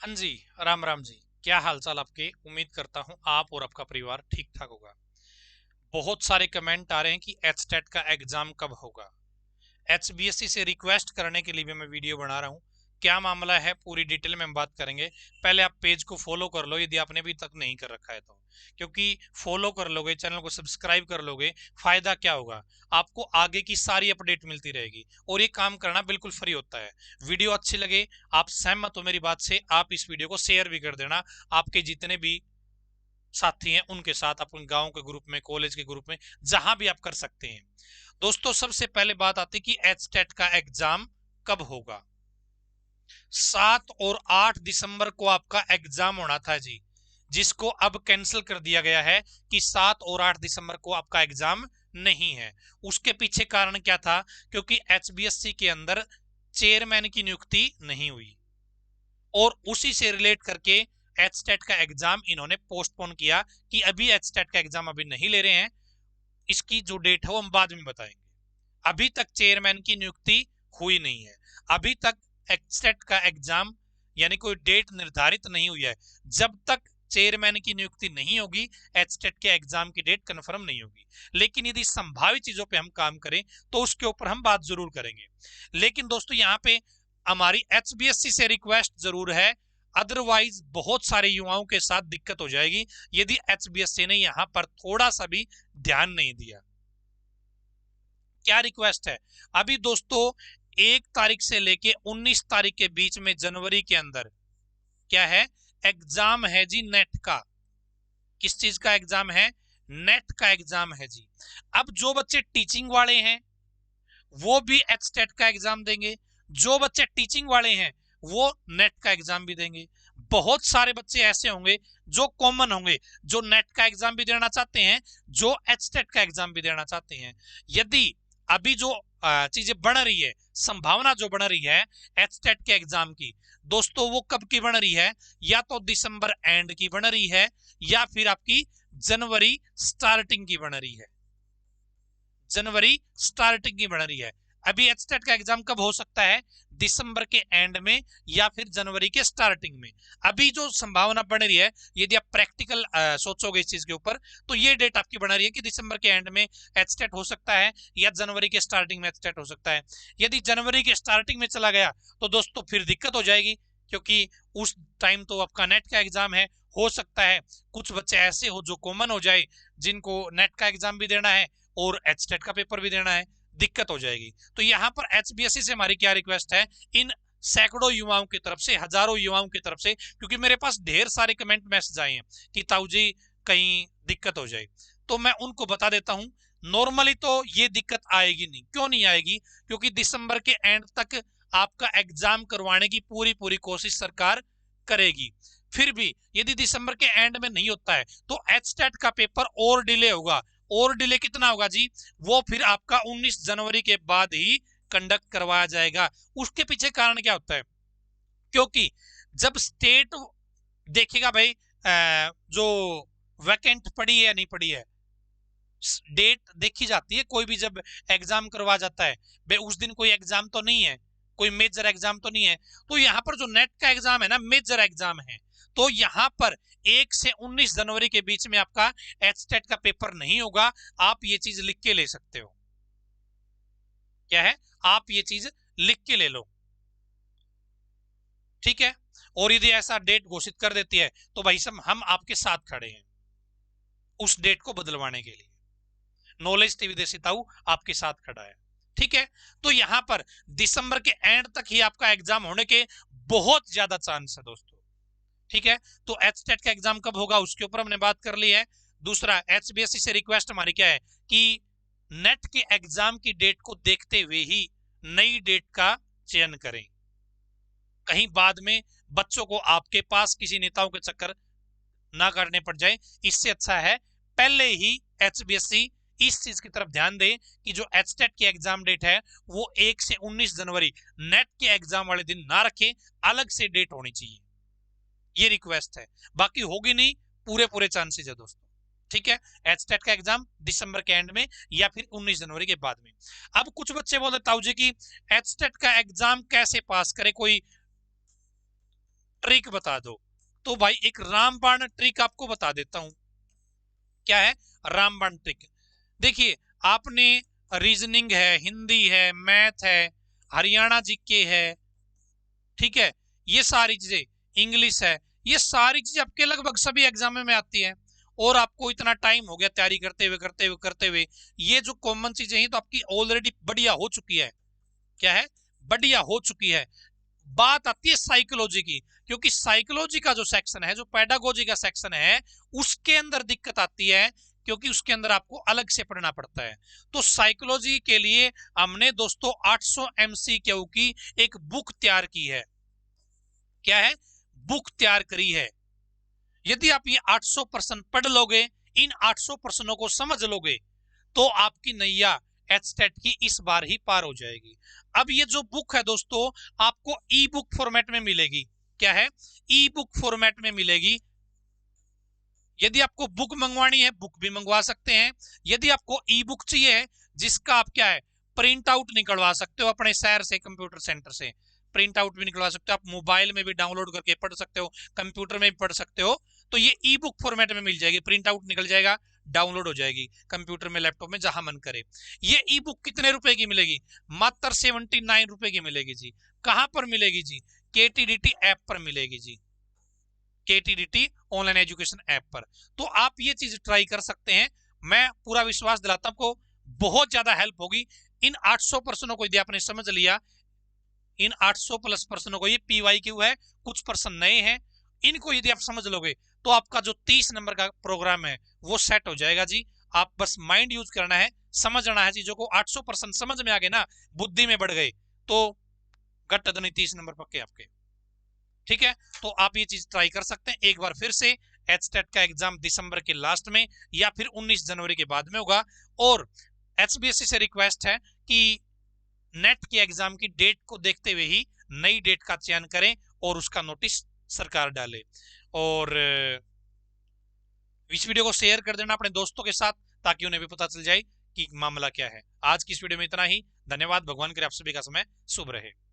हाँ जी, राम राम जी। क्या हालचाल आपके? उम्मीद करता हूँ आप और आपका परिवार ठीक ठाक होगा। बहुत सारे कमेंट आ रहे हैं कि एचटेट का एग्जाम कब होगा। एचबीएससी से रिक्वेस्ट करने के लिए भी मैं वीडियो बना रहा हूँ। क्या मामला है पूरी डिटेल में हम बात करेंगे। पहले आप पेज को फॉलो कर लो यदि आपने अभी तक नहीं कर रखा है तो, क्योंकि फॉलो कर लोगे, चैनल को सब्सक्राइब कर लोगे, फायदा क्या होगा? आपको आगे की सारी अपडेट मिलती रहेगी और ये काम करना बिल्कुल फ्री होता है। वीडियो अच्छी लगे, आप सहमत हो मेरी बात से, आप इस वीडियो को शेयर भी कर देना आपके जितने भी साथी हैं उनके साथ, अपन गांव के ग्रुप में, कॉलेज के ग्रुप में, जहां भी आप कर सकते हैं। दोस्तों सबसे पहले बात आती कि एचटेट का एग्जाम कब होगा। 7 और 8 दिसंबर को आपका एग्जाम होना था जी, जिसको अब कैंसिल कर दिया गया है कि 7 और 8 दिसंबर को आपका एग्जाम नहीं है। उसके पीछे कारण क्या था? क्योंकि एचबीएससी के अंदर चेयरमैन की नियुक्ति नहीं हुई और उसी से रिलेट करके एचटेट का एग्जाम इन्होंने पोस्टपोन किया कि अभी एचटेट का एग्जाम अभी नहीं ले रहे हैं, इसकी जो डेट है वो हम बाद में बताएंगे। अभी तक चेयरमैन की नियुक्ति हुई नहीं है, अभी तक एचटेट का एग्जाम यानी कोई डेट निर्धारित नहीं हुई है। जब तक चेयरमैन की नियुक्ति नहीं होगी एचटेट के एग्जाम की डेट कंफर्म नहीं होगी। लेकिन यदि संभावित चीजों पे हम काम करें तो उसके ऊपर हम बात जरूर करेंगे। लेकिन दोस्तों यहाँ पे हमारी एचबीएससी से रिक्वेस्ट जरूर है, अदरवाइज बहुत सारे युवाओं के साथ दिक्कत हो जाएगी यदि एचबीएससी ने यहां पर थोड़ा सा भी ध्यान नहीं दिया। क्या रिक्वेस्ट है? अभी दोस्तों 1 तारीख से लेके 19 तारीख के बीच में जनवरी के अंदर क्या है? एग्जाम है जी नेट का। किस चीज का एग्जाम है? नेट का एग्जाम है जी। अब जो बच्चे टीचिंग वाले हैं वो भी एचटेट का एग्जाम देंगे, जो बच्चे टीचिंग वाले हैं वो नेट का एग्जाम भी देंगे। बहुत सारे बच्चे ऐसे होंगे जो कॉमन होंगे, जो नेट का एग्जाम भी देना चाहते हैं, जो एचटेट का एग्जाम भी देना चाहते हैं। यदि अभी जो चीजें बन रही है, संभावना जो बन रही है एचटेट के एग्जाम की, दोस्तों वो कब की बन रही है? या तो दिसंबर एंड की बन रही है या फिर आपकी जनवरी स्टार्टिंग की बन रही है। जनवरी स्टार्टिंग की बढ़ रही है। अभी एचटेट का एग्जाम कब हो सकता है? दिसंबर के एंड में या फिर जनवरी के स्टार्टिंग में। अभी जो संभावना बन रही है, यदि आप प्रैक्टिकल सोचोगे इस चीज के ऊपर, तो ये डेट आपकी बना रही है कि दिसंबर के एंड में एचटेट हो सकता है या जनवरी के स्टार्टिंग में एचटेट हो सकता है। यदि जनवरी के स्टार्टिंग में चला गया तो दोस्तों फिर दिक्कत हो जाएगी, क्योंकि उस टाइम तो आपका नेट का एग्जाम है। हो सकता है कुछ बच्चे ऐसे हो जो कॉमन हो जाए, जिनको नेट का एग्जाम भी देना है और एचटेट का पेपर भी देना है, दिक्कत हो जाएगी। तो यहाँ पर एचबीएससी से हमारी क्या रिक्वेस्ट है, इन सैकड़ों युवाओं की तरफ से, हजारों युवाओं की तरफ से, क्योंकि मेरे पास ढेर सारे कमेंट मैसेज आए हैं कि ताऊ जी कहीं दिक्कत हो जाए, तो मैं उनको बता देता हूं नॉर्मली तो ये दिक्कत आएगी नहीं। क्यों नहीं आएगी? क्योंकि दिसंबर के एंड तक आपका एग्जाम करवाने की पूरी पूरी कोशिश सरकार करेगी। फिर भी यदि दिसंबर के एंड में नहीं होता है तो एचटेट का पेपर और डिले होगा। और डिले कितना होगा जी? वो फिर आपका 19 जनवरी के बाद ही कंडक्ट करवाया जाएगा। उसके पीछे कारण क्या होता है? क्योंकि जब स्टेट देखेगा भाई जो वैकेंट पड़ी है या नहीं पड़ी है, डेट देखी जाती है कोई भी जब एग्जाम करवा जाता है, भाई उस दिन कोई एग्जाम तो नहीं है, कोई मेजर एग्जाम तो नहीं है। तो यहाँ पर जो नेट का एग्जाम है ना, मेजर एग्जाम है। तो यहाँ पर 1 से 19 जनवरी के बीच में आपका एचटेट का पेपर नहीं होगा। आप ये चीज लिख के ले सकते हो। क्या है? आप ये चीज लिख के ले लो, ठीक है। और यदि ऐसा डेट घोषित कर देती है तो भाई सब हम आपके साथ खड़े हैं उस डेट को बदलवाने के लिए। नॉलेज टीवी देसी ताऊ आपके साथ खड़ा है, ठीक है। तो यहां पर दिसंबर के एंड तक ही आपका एग्जाम होने के बहुत ज्यादा चांस है दोस्तों, ठीक है। तो एचटेट का एग्जाम कब होगा उसके ऊपर हमने बात कर ली है। दूसरा, एचबीएससी से रिक्वेस्ट हमारी क्या है कि नेट के एग्जाम की डेट को देखते हुए ही नई डेट का चयन करें, कहीं बाद में बच्चों को आपके पास किसी नेताओं के चक्कर ना करने पड़ जाए। इससे अच्छा है पहले ही एचबीएससी इस चीज की तरफ ध्यान दे कि जो एचटेट की एग्जाम डेट है वो 1 से 19 जनवरी नेट के एग्जाम वाले दिन ना रखे, अलग से डेट होनी चाहिए। ये रिक्वेस्ट है, बाकी होगी नहीं, पूरे पूरे चांसेस है दोस्तों, ठीक है। एचटेट का एग्जाम दिसंबर के एंड में या फिर 19 जनवरी के बाद में। अब कुछ बच्चे बोलते ताऊ जी की एचटेट का एग्जाम कैसे पास करे, कोई ट्रिक बता दो। तो भाई एक रामबाण ट्रिक आपको बता देता हूं। क्या है रामबाण ट्रिक? देखिए, आपने रीजनिंग है, हिंदी है, मैथ है, हरियाणा जीके है, ठीक है, ये सारी चीजें, इंग्लिश है, ये सारी चीजें आपके लगभग सभी एग्जाम में आती है। और आपको इतना टाइम हो गया तैयारी करते हुए ये जो कॉमन चीजें हैं तो आपकी ऑलरेडी बढ़िया हो चुकी है। क्या है? बढ़िया हो चुकी है। बात आती है साइकोलॉजी की, क्योंकि साइकोलॉजी का जो सेक्शन है, जो पेडागोजी का सेक्शन है, उसके अंदर दिक्कत आती है, क्योंकि उसके अंदर आपको अलग से पढ़ना पड़ता है। तो साइकोलॉजी के लिए हमने दोस्तों 800 MCQ की एक बुक तैयार की है। क्या है? बुक तैयार करी है। यदि आप ये 800 प्रश्न पढ़ लोगे, इन 800 प्रश्नों को समझ लोगे, तो आपकी नैया एचटेट की इस बार ही पार हो जाएगी। अब ये जो बुक है दोस्तों, आपको ई बुक फॉर्मेट में मिलेगी। क्या है? ई बुक फॉर्मेट में मिलेगी। यदि आपको बुक मंगवानी है, बुक भी मंगवा सकते हैं। यदि आपको ई बुक चाहिए, जिसका आप क्या है प्रिंट आउट निकलवा सकते हो अपने शहर से, कंप्यूटर सेंटर से प्रिंट आउट भी निकलवा सकते हो, आप मोबाइल में भी डाउनलोड करके पढ़ सकते हो, कंप्यूटर में भी पढ़ सकते हो। तो ये ई बुक फॉर्मेट में मिल जाएगी, प्रिंट आउट निकल जाएगा, डाउनलोड हो जाएगी कंप्यूटर में, लैपटॉप में, जहां मन करे। ये ई बुक कितने रुपए की मिलेगी? मात्र 79 रुपए की मिलेगी जी। कहां पर मिलेगी जी? KTDT ऐप पर मिलेगी जी, KTDT ऑनलाइन एजुकेशन ऐप पर। तो आप ये चीज ट्राई कर सकते हैं। मैं पूरा विश्वास दिलाता हूं आपको बहुत ज्यादा हेल्प होगी। इन 800 प्रश्नों को यदि आपने समझ लिया, इन 800 प्लस प्रश्नों को, ये PYQ है, कुछ प्रश्न नए हैं, इनको यदि आप समझ लोगे तो आपका जो 30 नंबर का प्रोग्राम है वो सेट हो जाएगा जी। आप बस माइंड यूज करना है, समझना है चीजों को। 800% समझ में आ गए ना, बुद्धि में बढ़ गए, तो घट नहीं 30 नंबर पक्के आपके। ठीक है, तो आप ये चीज ट्राई कर सकते हैं। एक बार फिर से एचटेट का एग्जाम दिसंबर के लास्ट में या फिर 19 जनवरी के बाद में होगा। और HBSC से रिक्वेस्ट है कि नेट के एग्जाम की डेट को देखते हुए ही नई डेट का चयन करें और उसका नोटिस सरकार डाले। और इस वीडियो को शेयर कर देना अपने दोस्तों के साथ, ताकि उन्हें भी पता चल जाए कि मामला क्या है। आज की इस वीडियो में इतना ही। धन्यवाद। भगवान करे आप सभी का समय शुभ रहे।